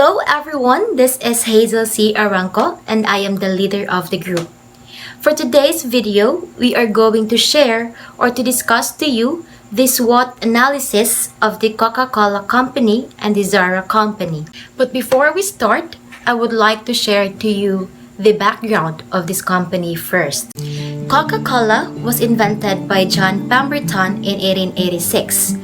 Hello everyone, this is Hazel C. Aranco and I am the leader of the group. For today's video, we are going to share or to discuss to you the SWOT analysis of the Coca-Cola company and the Zara company. But before we start, I would like to share to you the background of this company first. Coca-Cola was invented by John Pemberton in 1886.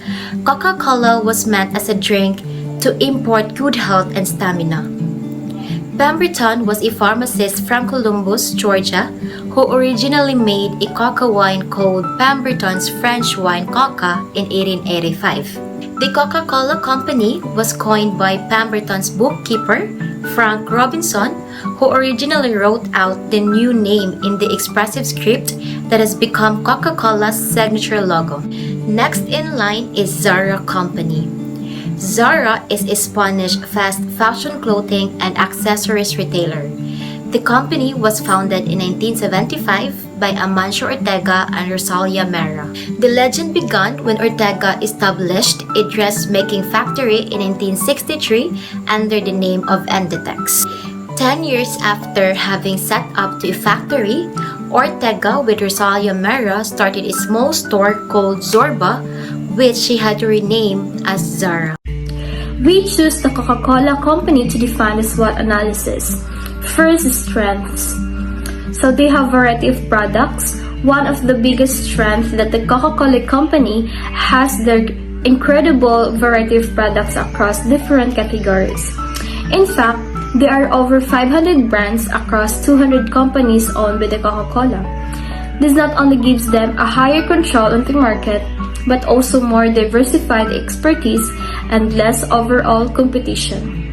Coca-Cola was meant as a drink to impart good health and stamina. Pemberton was a pharmacist from Columbus, Georgia, who originally made a coca wine called Pemberton's French wine Coca in 1885. The Coca-Cola company was coined by Pemberton's bookkeeper, Frank Robinson, who originally wrote out the new name in the expressive script that has become Coca-Cola's signature logo. Next in line is Zara company. Zara is a Spanish fast fashion clothing and accessories retailer. The company was founded in 1975 by Amancio Ortega and Rosalia Mera. The legend began when Ortega established a dressmaking factory in 1963 under the name of Enditex. 10 years after having set up a factory, Ortega with Rosalia Mera started a small store called Zorba, which she had to rename as Zara. We choose the Coca-Cola company to define the SWOT analysis. First, strengths. So they have variety of products. One of the biggest strengths that the Coca-Cola company has their incredible variety of products across different categories. In fact, there are over 500 brands across 200 companies owned by the Coca-Cola. This not only gives them a higher control on the market, but also more diversified expertise and less overall competition.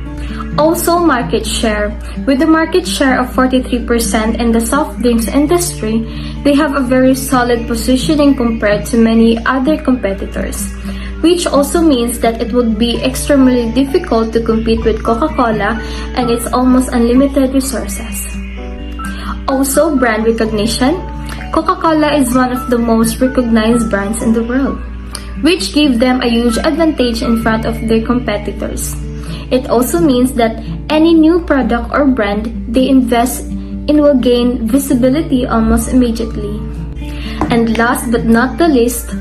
Also, market share. With a market share of 43% in the soft drinks industry, they have a very solid positioning compared to many other competitors, which also means that it would be extremely difficult to compete with Coca-Cola and its almost unlimited resources. Also, brand recognition. Coca-Cola is one of the most recognized brands in the world, which gives them a huge advantage in front of their competitors. It also means that any new product or brand they invest in will gain visibility almost immediately. And last but not the least,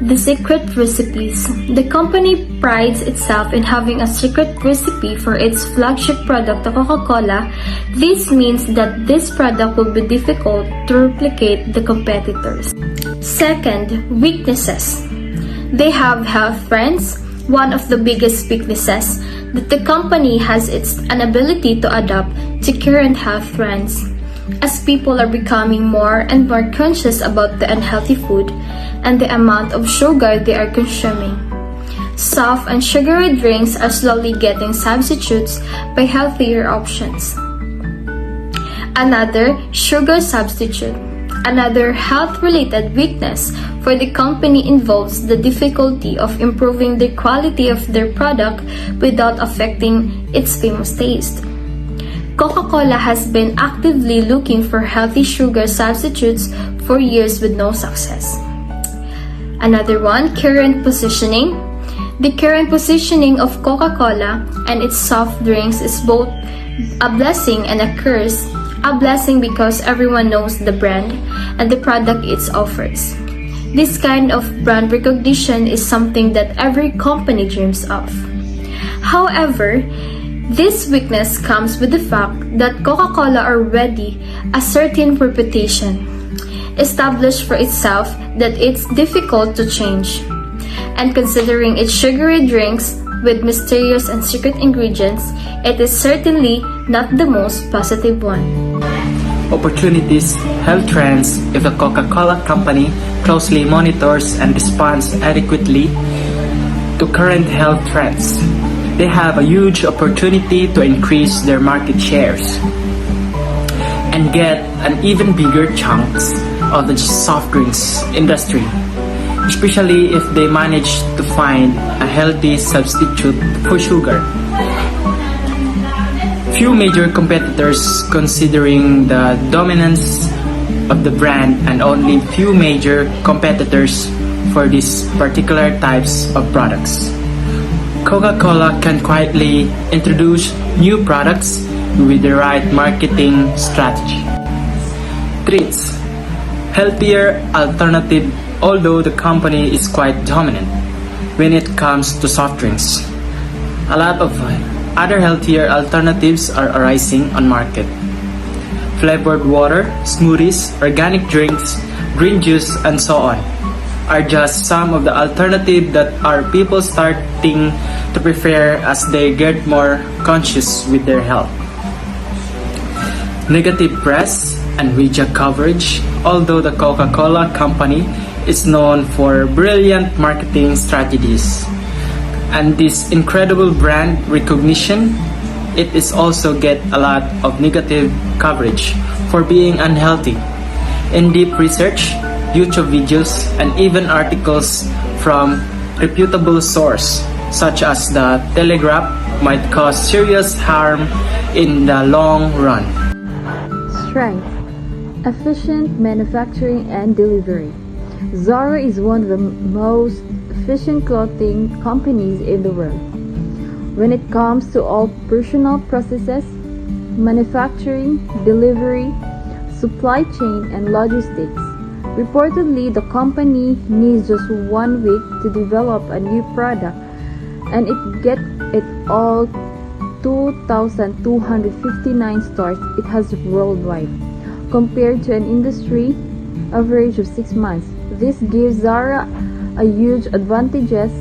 the secret recipes. The company prides itself in having a secret recipe for its flagship product, the Coca-Cola. This means that this product will be difficult to replicate the competitors. Second, weaknesses. They have health trends. One of the biggest weaknesses that the company has its inability to adapt to current health trends, as people are becoming more and more conscious about the unhealthy food and the amount of sugar they are consuming. Soft and sugary drinks are slowly getting substitutes by healthier options. Another, sugar substitute. Another health-related weakness for the company involves the difficulty of improving the quality of their product without affecting its famous taste. Coca-Cola has been actively looking for healthy sugar substitutes for years with no success. Another one, current positioning. The current positioning of Coca-Cola and its soft drinks is both a blessing and a curse. A blessing because everyone knows the brand and the product it offers. This kind of brand recognition is something that every company dreams of. However, this weakness comes with the fact that Coca-Cola already a certain reputation established for itself that it's difficult to change. And considering its sugary drinks with mysterious and secret ingredients, it is certainly not the most positive one. Opportunities, health trends. If the Coca-Cola company closely monitors and responds adequately to current health trends, they have a huge opportunity to increase their market shares and get an even bigger chunks of the soft drinks industry, especially if they manage to find a healthy substitute for sugar. Few major competitors considering the dominance of the brand and only few major competitors for these particular types of products. Coca-Cola can quietly introduce new products with the right marketing strategy. Treats. Healthier alternative, although the company is quite dominant when it comes to soft drinks. A lot of other healthier alternatives are arising on market. Flavored water, smoothies, organic drinks, green juice, and so on are just some of the alternatives that are people starting to prefer as they get more conscious with their health. Negative press and media coverage. Although the Coca-Cola company is known for brilliant marketing strategies and this incredible brand recognition, it is also get a lot of negative coverage for being unhealthy. In-depth research, YouTube videos, and even articles from reputable sources such as the Telegraph might cause serious harm in the long run. Strength, efficient manufacturing and delivery. Zara is one of the most efficient clothing companies in the world. When it comes to all personal processes, manufacturing, delivery, supply chain, and logistics. Reportedly, the company needs just 1 week to develop a new product and it gets it all 2,259 stores it has worldwide, compared to an industry average of 6 months. This gives Zara a huge advantages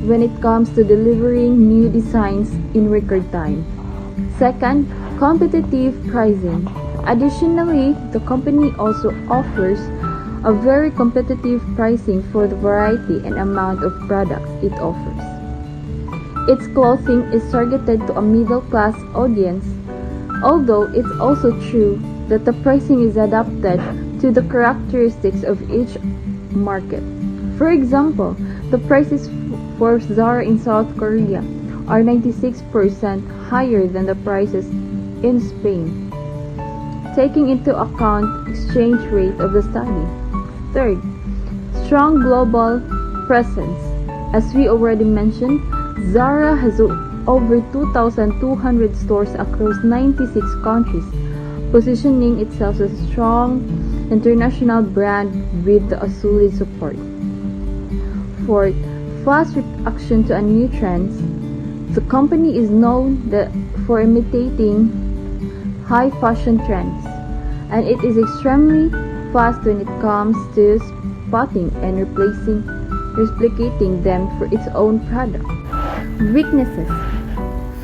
when it comes to delivering new designs in record time. Second, competitive pricing. Additionally, the company also offers a very competitive pricing for the variety and amount of products it offers. Its clothing is targeted to a middle-class audience, although it's also true that the pricing is adapted to the characteristics of each market. For example, the prices for Zara in South Korea are 96% higher than the prices in Spain, taking into account exchange rate of the study. Third, strong global presence. As we already mentioned, Zara has over 2,200 stores across 96 countries, positioning itself as a strong international brand with a solid support. Fourth, fast reaction to new trends. The company is known for imitating high fashion trends, and it is extremely fast when it comes to spotting and replicating them for its own product. Weaknesses.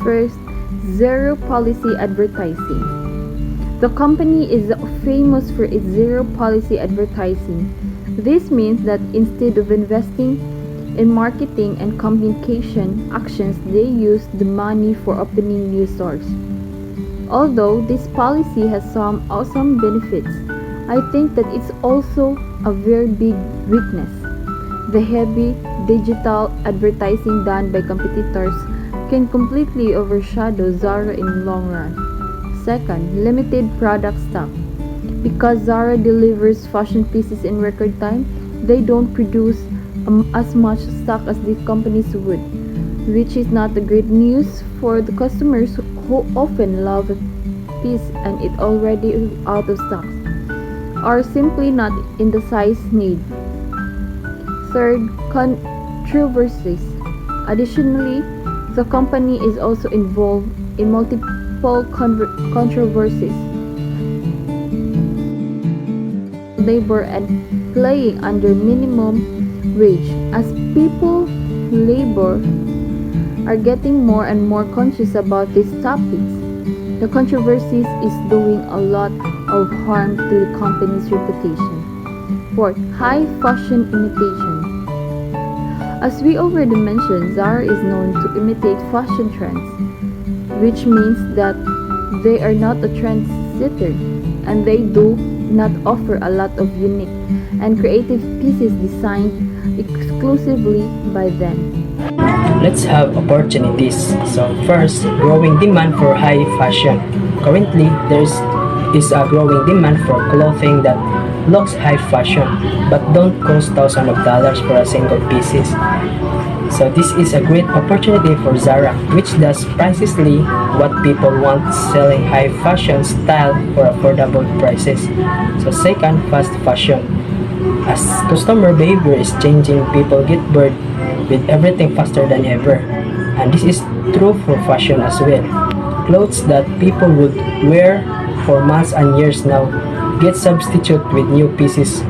First, zero policy advertising. The company is famous for its zero policy advertising. This means that instead of investing in marketing and communication actions, they use the money for opening new stores. Although this policy has some awesome benefits, I think that it's also a very big weakness. The heavy digital advertising done by competitors can completely overshadow Zara in the long run. Second, limited product stock. Because Zara delivers fashion pieces in record time, they don't produce as much stock as the companies would, which is not the great news for the customers who often love a piece and it already out of stock, or simply not in the size need. Third, controversies. Additionally, the company is also involved in multiple controversies, labor and playing under minimum wage. As people labor are getting more and more conscious about these topics, the controversies is doing a lot of harm to the company's reputation. Fourth, high fashion imitation. As we already mentioned, Zara is known to imitate fashion trends, which means that they are not a trendsetter and they do not offer a lot of unique and creative pieces designed exclusively by them. Let's have opportunities. So first, growing demand for high fashion. Currently, there is a growing demand for clothing that looks high fashion but don't cost thousands of dollars for a single pieces. So this is a great opportunity for Zara, which does precisely what people want, selling high fashion style for affordable prices. So second, fast fashion. As customer behavior is changing, people get bored with everything faster than ever. And this is true for fashion as well. Clothes that people would wear for months and years now get substituted with new pieces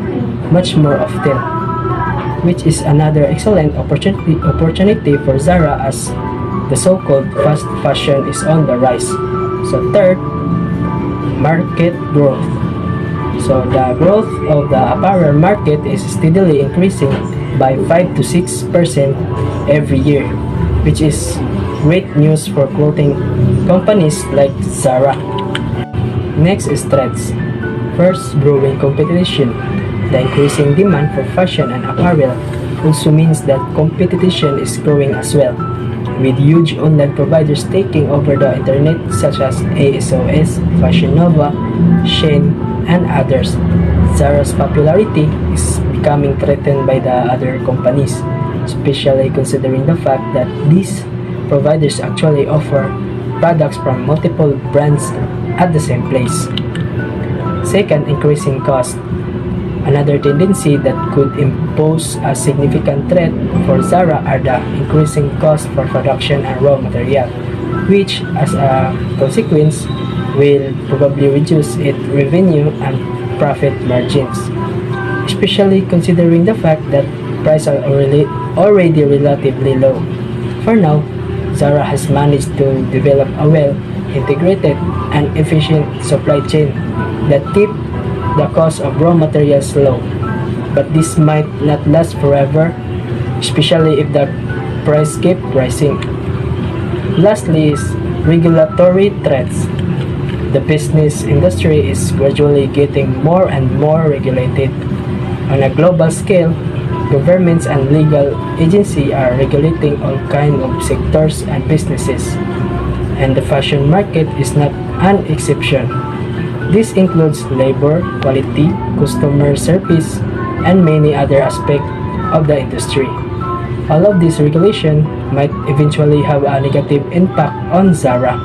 much more often, which is another excellent opportunity for Zara as the so-called fast fashion is on the rise. So third, market growth. So the growth of the apparel market is steadily increasing by 5 to 6% every year, which is great news for clothing companies like Zara. Next is trends. First, growing competition. The increasing demand for fashion and apparel also means that competition is growing as well, with huge online providers taking over the internet such as ASOS, Fashion Nova, Shein, and others. Zara's popularity is becoming threatened by the other companies, especially considering the fact that these providers actually offer products from multiple brands at the same place. Second, increasing cost. Another tendency that could impose a significant threat for Zara are the increasing cost for production and raw material, which as a consequence will probably reduce its revenue and profit margins, especially considering the fact that prices are already relatively low. For now, Zara has managed to develop a well-integrated and efficient supply chain that keeps the cost of raw materials low, but this might not last forever, especially if the price keeps rising. Lastly is regulatory threats. The business industry is gradually getting more and more regulated. On a global scale, governments and legal agencies are regulating all kinds of sectors and businesses, and the fashion market is not an exception. This includes labor, quality, customer service, and many other aspects of the industry. All of this regulation might eventually have a negative impact on Zara,